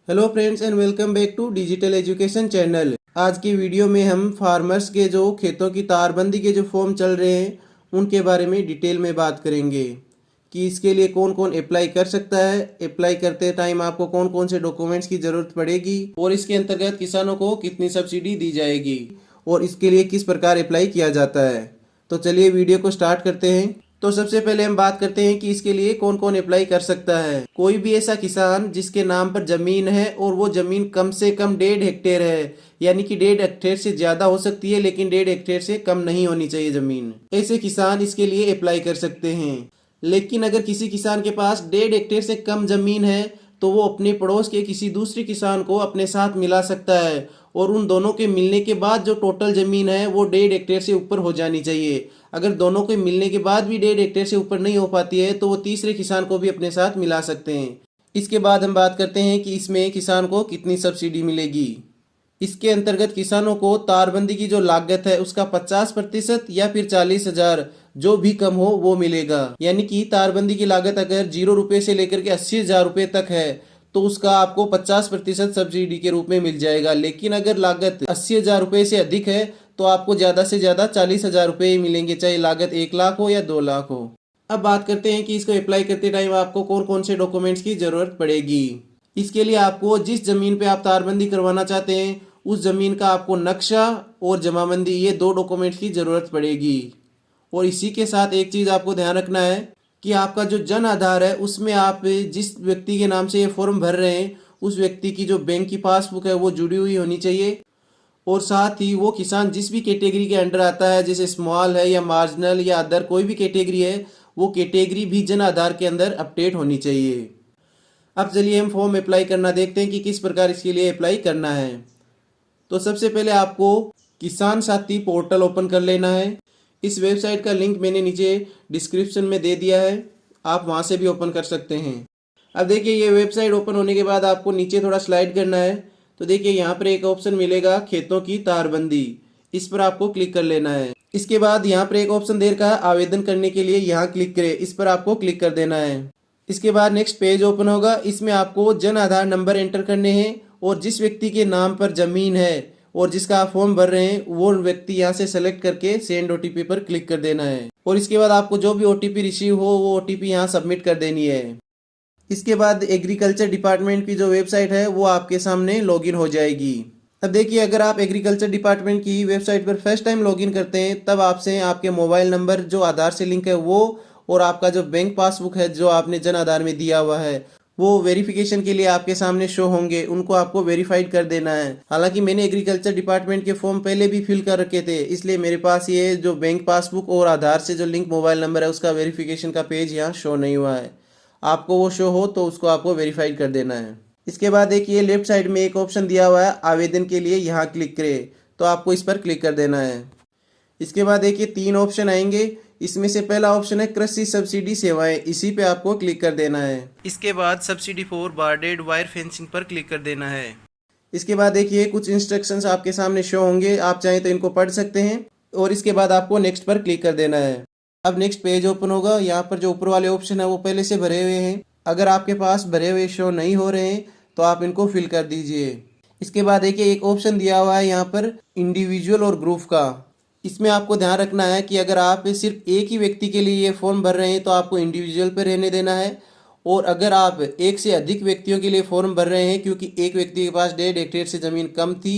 Hello friends and welcome back to digital education channel. आज की video में हम फार्मर्स के जो खेतों की तारबंदी के जो फॉर्म चल रहे हैं उनके बारे में डिटेल में बात करेंगे कि इसके लिए कौन कौन अप्लाई कर सकता है, अप्लाई करते टाइम आपको कौन कौन से डॉक्यूमेंट्स की ज़रूरत पड़ेगी और इसके अंतर्गत किसानों को कितनी सब्सिडी दी जाएगी और इसके लिए किस प्रकार अप्लाई किया जाता है। तो चलिए वीडियो को स्टार्ट करते हैं। तो सबसे पहले हम बात करते हैं कि इसके लिए कौन कौन अप्लाई कर सकता है। कोई भी ऐसा किसान जिसके नाम पर जमीन है और वो जमीन कम से कम 1.5 हेक्टेयर है, यानी कि 1.5 हेक्टेयर से ज्यादा हो सकती है लेकिन 1.5 हेक्टेयर से कम नहीं होनी चाहिए जमीन, ऐसे किसान इसके लिए अप्लाई कर सकते हैं। लेकिन अगर किसी किसान के पास 1.5 हेक्टेयर से कम जमीन है तो वो अपने पड़ोस के किसी दूसरे किसान को अपने साथ मिला सकता है और उन दोनों के मिलने के बाद जो टोटल जमीन है वो 1.5 हेक्टेयर से ऊपर हो जानी चाहिए। अगर दोनों के मिलने के बाद भी 1.5 हेक्टेयर से ऊपर नहीं हो पाती है तो वो तीसरे किसान को भी अपने साथ मिला सकते हैं। इसके बाद हम बात करते हैं कि इसमें किसान को कितनी सब्सिडी मिलेगी। इसके अंतर्गत किसानों को तारबंदी की जो लागत है उसका 50% या फिर 40,000 जो भी कम हो वो मिलेगा। यानी कि तारबंदी की लागत अगर 0 रुपए से लेकर के 80,000 रुपए तक है तो उसका आपको 50% सब्सिडी के रूप में मिल जाएगा। लेकिन अगर लागत 80,000 रुपए से अधिक है तो आपको ज्यादा से ज्यादा 40,000 रुपए ही मिलेंगे, चाहे लागत 1 लाख हो या 2 लाख हो। अब बात करते हैं कि इसको अप्लाई करते टाइम आपको कौन कौन से डॉक्यूमेंट्स की जरूरत पड़ेगी। इसके लिए आपको जिस जमीन पे आप तारबंदी करवाना चाहते हैं उस जमीन का आपको नक्शा और जमाबंदी, ये 2 डॉक्यूमेंट्स की जरूरत पड़ेगी। और इसी के साथ एक चीज आपको ध्यान रखना है कि आपका जो जन आधार है उसमें आप जिस व्यक्ति के नाम से ये फॉर्म भर रहे हैं उस व्यक्ति की जो बैंक की पासबुक है वो जुड़ी हुई होनी चाहिए। और साथ ही वो किसान जिस भी कैटेगरी के अंडर आता है, जैसे स्मॉल है या मार्जिनल या अदर कोई भी कैटेगरी है, वो कैटेगरी भी जन आधार के अंदर अपडेट होनी चाहिए। अब चलिए हम फॉर्म अप्लाई करना देखते हैं कि किस प्रकार इसके लिए अप्लाई करना है। तो सबसे पहले आपको किसान साथी पोर्टल ओपन कर लेना है। इस वेबसाइट का लिंक मैंने नीचे डिस्क्रिप्शन में दे दिया है, आप वहां से भी ओपन कर सकते हैं। अब देखिए ये वेबसाइट ओपन होने के बाद आपको नीचे थोड़ा स्लाइड करना है। तो देखिए यहाँ पर एक ऑप्शन मिलेगा खेतों की तारबंदी, इस पर आपको क्लिक कर लेना है। इसके बाद यहाँ पर एक ऑप्शन दे रखा है आवेदन करने के लिए, यहाँ क्लिक करें, इस पर आपको क्लिक कर देना है। इसके बाद नेक्स्ट पेज ओपन होगा, इसमें आपको जन आधार नंबर एंटर करने हैं और जिस व्यक्ति के नाम पर जमीन है और जिसका आप फॉर्म भर रहे हैं वो व्यक्ति यहाँ से सेलेक्ट करके सेंड ओटीपी पर क्लिक कर देना है। और इसके बाद आपको जो भी ओटीपी रिसीव हो वो ओटीपी यहाँ सबमिट कर देनी है। इसके बाद एग्रीकल्चर डिपार्टमेंट की जो वेबसाइट है वो आपके सामने लॉगिन हो जाएगी। अब देखिए अगर आप एग्रीकल्चर डिपार्टमेंट की वेबसाइट पर फर्स्ट टाइम लॉगिन करते हैं तब आपसे आपके मोबाइल नंबर जो आधार से लिंक है वो और आपका जो बैंक पासबुक है जो आपने जन आधार में दिया हुआ है वो वेरिफिकेशन के लिए आपके सामने शो होंगे, उनको आपको वेरीफाइड कर देना है। हालांकि मैंने एग्रीकल्चर डिपार्टमेंट के फॉर्म पहले भी फिल कर रखे थे, इसलिए मेरे पास ये जो बैंक पासबुक और आधार से जो लिंक मोबाइल नंबर है उसका वेरिफिकेशन का पेज यहाँ शो नहीं हुआ है। आपको वो शो हो तो उसको आपको वेरीफाइड कर देना है। इसके बाद एक ये लेफ्ट साइड में एक ऑप्शन दिया हुआ है आवेदन के लिए, यहाँ क्लिक करें, तो आपको इस पर क्लिक कर देना है। इसके बाद देखिए 3 ऑप्शन आएंगे, इसमें से पहला ऑप्शन है कृषि सब्सिडी सेवाएं, इसी पे आपको क्लिक कर देना है। इसके बाद सब्सिडी फॉर बार्डेड वायर फेंसिंग पर क्लिक कर देना है। इसके बाद देखिए कुछ इंस्ट्रक्शंस आपके सामने शो होंगे, आप चाहें तो इनको पढ़ सकते हैं और इसके बाद आपको नेक्स्ट पर क्लिक कर देना है। अब नेक्स्ट पेज ओपन होगा, यहाँ पर जो ऊपर वाले ऑप्शन है वो पहले से भरे हुए हैं, अगर आपके पास भरे हुए शो नहीं हो रहे हैं तो आप इनको फिल कर दीजिए। इसके बाद देखिए एक ऑप्शन दिया हुआ है यहाँ पर इंडिविजुअल और ग्रुप का, इसमें आपको ध्यान रखना है कि अगर आप सिर्फ एक ही व्यक्ति के लिए ये फॉर्म भर रहे हैं तो आपको इंडिविजुअल पे रहने देना है, और अगर आप एक से अधिक व्यक्तियों के लिए फॉर्म भर रहे हैं क्योंकि एक व्यक्ति के पास 1.5 हेक्टेयर से ज़मीन कम थी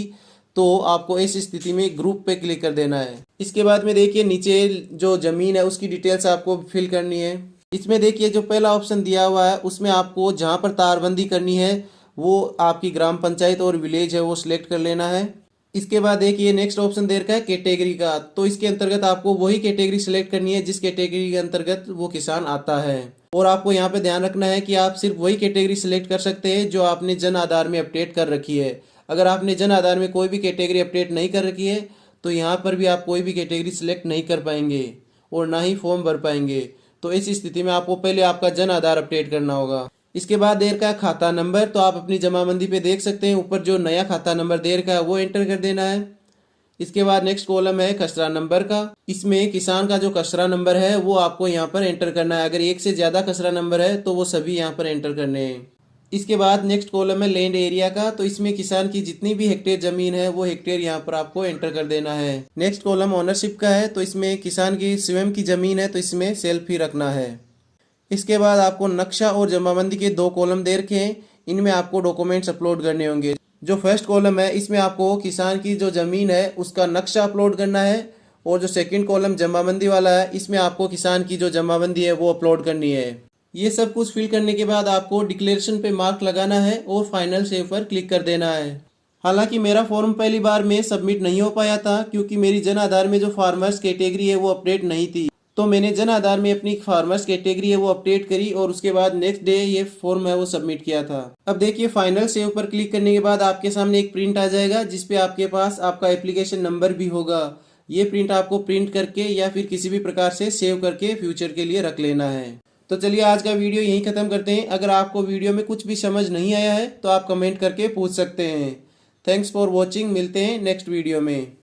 तो आपको इस स्थिति में ग्रुप पे क्लिक कर देना है। इसके बाद में देखिए नीचे जो ज़मीन है उसकी डिटेल्स आपको फिल करनी है। इसमें देखिए जो पहला ऑप्शन दिया हुआ है उसमें आपको जहाँ पर तारबंदी करनी है वो आपकी ग्राम पंचायत और विलेज है वो सिलेक्ट कर लेना है। इसके बाद देखिए नेक्स्ट ऑप्शन दे रखा है कैटेगरी का, तो इसके अंतर्गत आपको वही कैटेगरी सिलेक्ट करनी है जिस कैटेगरी के अंतर्गत वो किसान आता है। और आपको यहाँ पे ध्यान रखना है कि आप सिर्फ वही कैटेगरी सिलेक्ट कर सकते हैं जो आपने जन आधार में अपडेट कर रखी है। अगर आपने जन आधार में कोई भी कैटेगरी अपडेट नहीं कर रखी है तो यहाँ पर भी आप कोई भी कैटेगरी सिलेक्ट नहीं कर पाएंगे और ना ही फॉर्म भर पाएंगे। तो इस स्थिति में आपको पहले आपका जन आधार अपडेट करना होगा। इसके बाद दे रखा है खाता नंबर, तो आप अपनी जमाबंदी पे देख सकते हैं ऊपर जो नया खाता नंबर दे रखा है वो एंटर कर देना है। इसके बाद नेक्स्ट कॉलम है खसरा नंबर का, इसमें किसान का जो खसरा नंबर है वो आपको यहाँ पर एंटर करना है। अगर एक से ज़्यादा खसरा नंबर है तो वो सभी यहाँ पर एंटर करने हैं। इसके बाद नेक्स्ट कॉलम है लैंड एरिया का, तो इसमें किसान की जितनी भी हेक्टेयर जमीन है वो हेक्टेयर यहाँ पर आपको एंटर कर देना है। नेक्स्ट कॉलम ओनरशिप का है, तो इसमें किसान की स्वयं की जमीन है तो इसमें सेल्फ ही रखना है। इसके बाद आपको नक्शा और जमाबंदी के 2 कॉलम दे रखे हैं, इनमें आपको डॉक्यूमेंट्स अपलोड करने होंगे। जो फर्स्ट कॉलम है इसमें आपको किसान की जो ज़मीन है उसका नक्शा अपलोड करना है, और जो सेकंड कॉलम जमाबंदी वाला है इसमें आपको किसान की जो जमाबंदी है वो अपलोड करनी है। ये सब कुछ फिल करने के बाद आपको डिक्लेरेशन पे मार्क लगाना है और फाइनल सेव पर क्लिक कर देना है। हालांकि मेरा फॉर्म पहली बार में सबमिट नहीं हो पाया था, क्योंकि मेरी जन आधार में जो फार्मर्स कैटेगरी है वो अपडेट नहीं थी। तो मैंने जन आधार में अपनी फार्मर्स कैटेगरी है वो अपडेट करी और उसके बाद नेक्स्ट डे ये फॉर्म है वो सबमिट किया था। अब देखिए फाइनल सेव पर क्लिक करने के बाद आपके सामने एक प्रिंट आ जाएगा जिसपे आपके पास आपका एप्लीकेशन नंबर भी होगा। ये प्रिंट आपको प्रिंट करके या फिर किसी भी प्रकार से सेव करके फ्यूचर के लिए रख लेना है। तो चलिए आज का वीडियो यहीं ख़त्म करते हैं। अगर आपको वीडियो में कुछ भी समझ नहीं आया है तो आप कमेंट करके पूछ सकते हैं। थैंक्स फॉर वॉचिंग, मिलते हैं नेक्स्ट वीडियो में।